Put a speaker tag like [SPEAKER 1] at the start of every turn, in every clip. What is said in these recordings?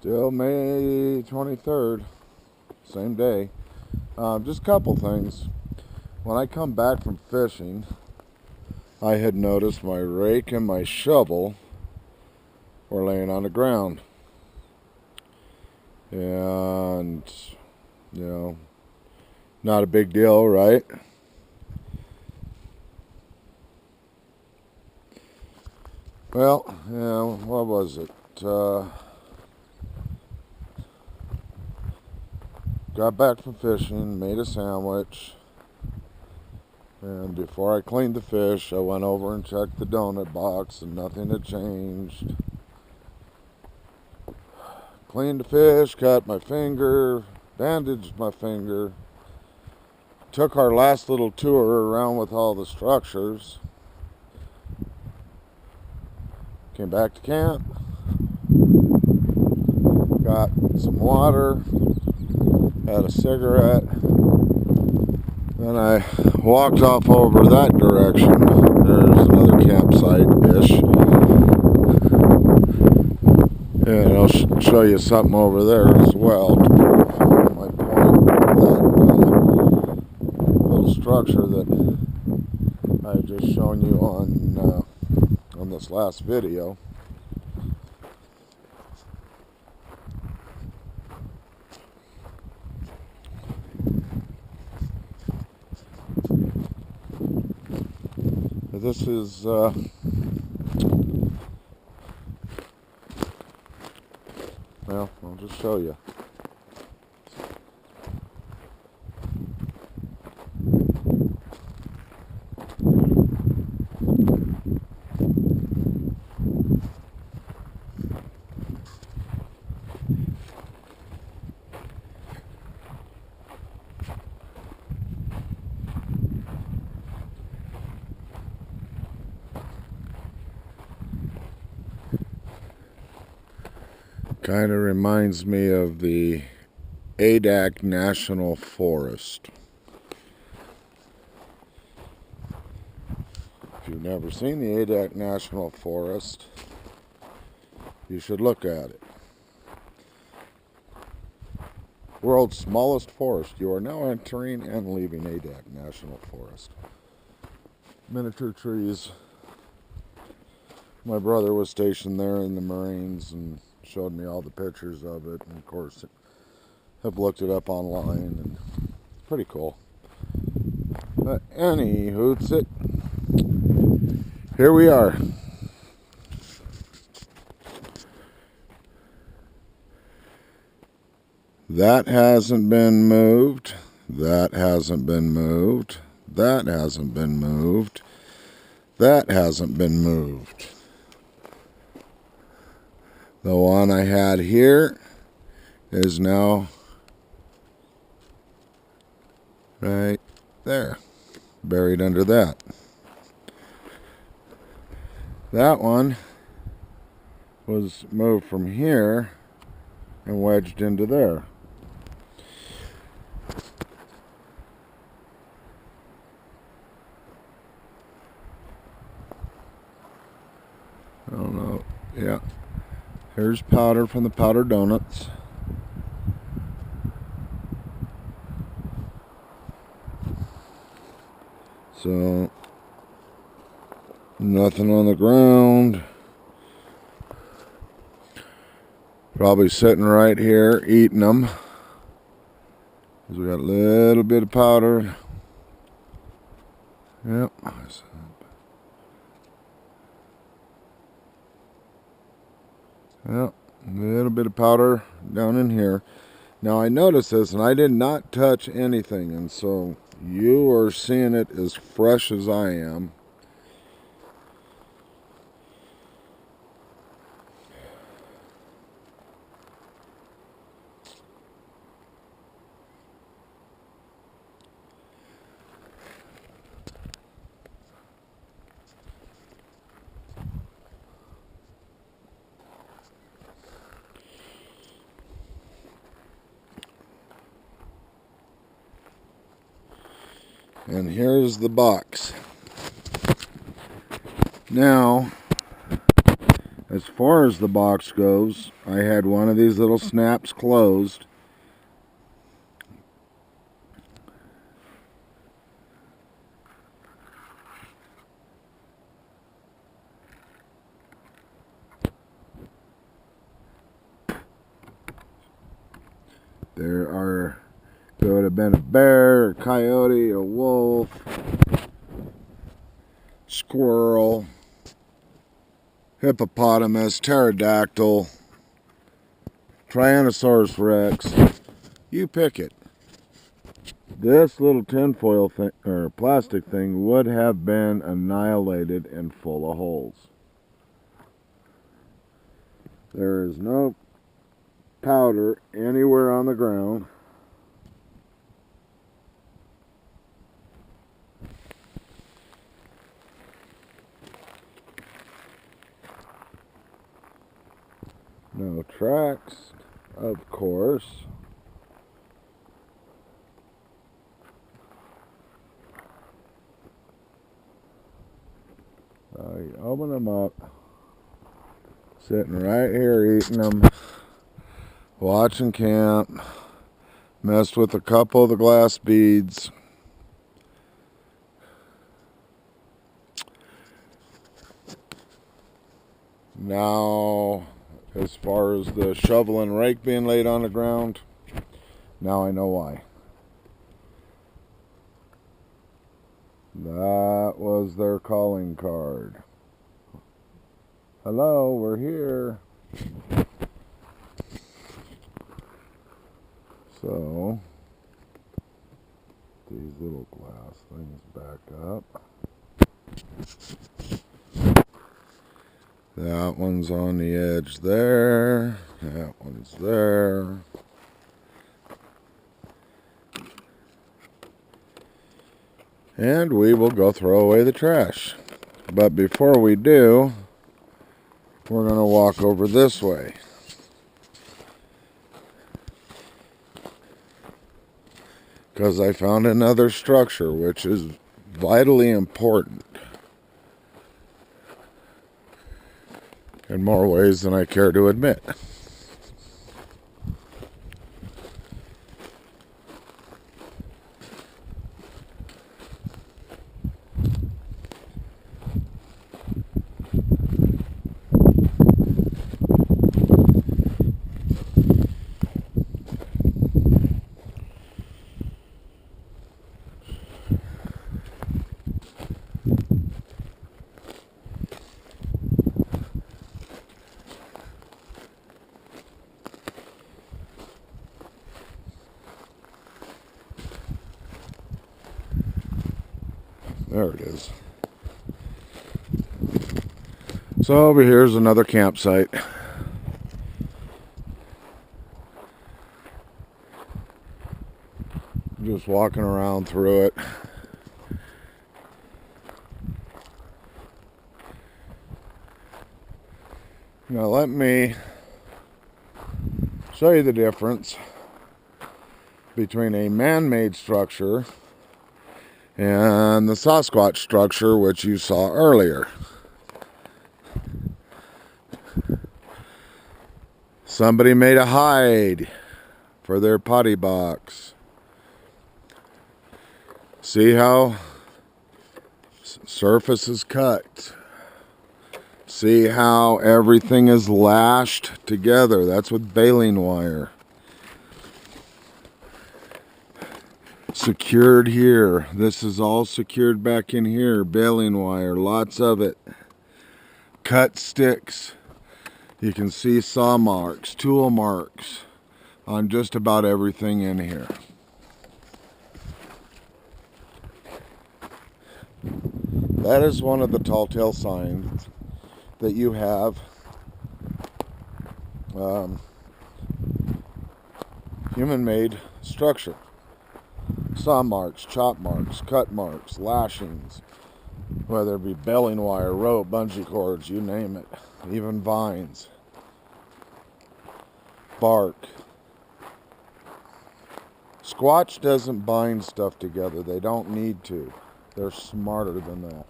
[SPEAKER 1] Still May 23rd, same day. Just a couple things. When I come back from fishing, I had noticed my rake and my shovel were laying on the ground. And, not a big deal, right? Well, what was it? Got back from fishing, made a sandwich, and before I cleaned the fish, I went over and checked the donut box, and nothing had changed. Cleaned the fish, cut my finger, bandaged my finger, took our last little tour around with all the structures, came back to camp, got some water, had a cigarette, then I walked off over that direction. There's another campsite-ish, and I'll show you something over there as well to prove my point. That little structure that I just shown you on this last video. This is well, I'll just show you. Kind of reminds me of the Adak National Forest. If you've never seen the Adak National Forest, you should look at it. World's smallest forest. You are now entering and leaving Adak National Forest. Miniature trees. My brother was stationed there in the Marines and showed me all the pictures of it, and of course have looked it up online, and it's pretty cool. But any hoots it, here we are. That hasn't been moved. That hasn't been moved. That hasn't been moved. That hasn't been moved. The one I had here is now right there, buried under that. That one was moved from here and wedged into there. I don't know, yeah. Here's powder from the powder donuts. So, nothing on the ground. Probably sitting right here eating them. Because we got a little bit of powder. Yep. Well, a little bit of powder down in here. Now I noticed this, and I did not touch anything, and so you are seeing it as fresh as I am. And here's the box. Now, as far far as the box goes, I had one of these little snaps closed. There would have been a bear, a coyote, a wolf, squirrel, hippopotamus, pterodactyl, Tyrannosaurus Rex. You pick it. This little tinfoil thing, or plastic thing, would have been annihilated and full of holes. There is no powder anywhere on the ground. No tracks, of course. You open them up, sitting right here eating them, watching camp, messed with a couple of the glass beads. Now, as far as the shovel and rake being laid on the ground, now I know why. That was their calling card. Hello, we're here. So, these little glass things back up. That one's on the edge there. That one's there. And we will go throw away the trash. But before we do, we're going to walk over this way. Because I found another structure which is vitally important. In more ways than I care to admit. There it is. So over here's another campsite. Just walking around through it. Now let me show you the difference between a man-made structure and the Sasquatch structure which you saw earlier. Somebody made a hide for their potty box. See how surface is cut. See how everything is lashed together. That's with baling wire. Secured here. This is all secured back in here. Baling wire, lots of it. Cut sticks. You can see saw marks, tool marks on just about everything in here. That is one of the tall tale signs that you have human-made structure. Saw marks, chop marks, cut marks, lashings, whether it be baling wire, rope, bungee cords, you name it, even vines, bark. Squatch doesn't bind stuff together. They don't need to. They're smarter than that.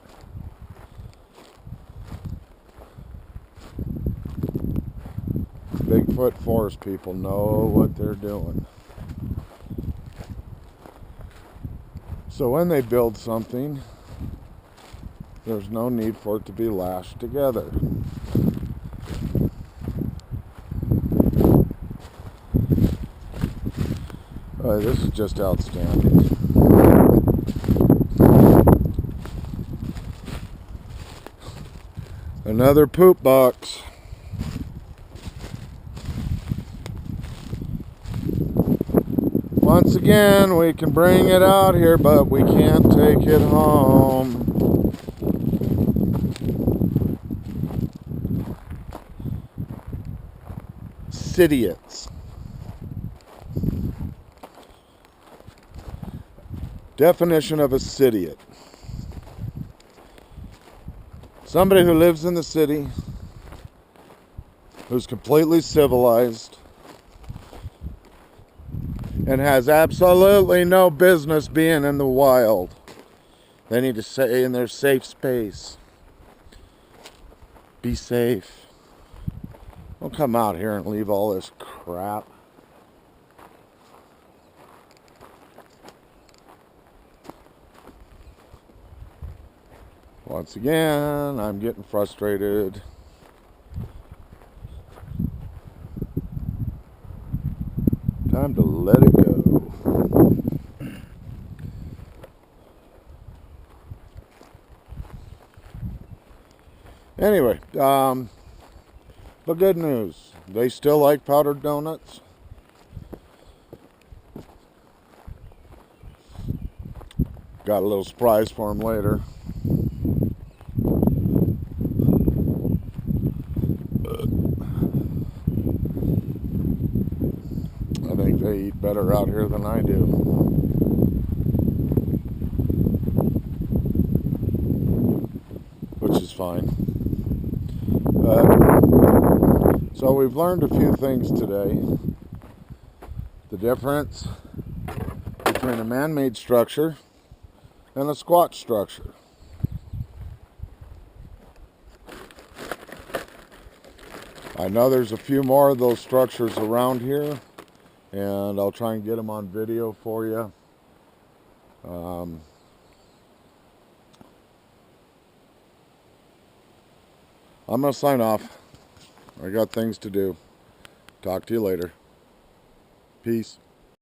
[SPEAKER 1] Bigfoot forest people know what they're doing. So when they build something, there's no need for it to be lashed together. This is just outstanding. Another poop box. Once again, we can bring it out here, but we can't take it home. Idiots. Definition of a idiot. Somebody who lives in the city, who's completely civilized, and has absolutely no business being in the wild. They need to stay in their safe space. Be safe. Don't come out here and leave all this crap. Once again, I'm getting frustrated. Time to let it go. Anyway, but good news. They still like powdered donuts. Got a little surprise for them later. I think they eat better out here than I do. Which is fine. So we've learned a few things today. The difference between a man-made structure and a squat structure. I know there's a few more of those structures around here, and I'll try and get them on video for you. I'm going to sign off. I got things to do. Talk to you later. Peace.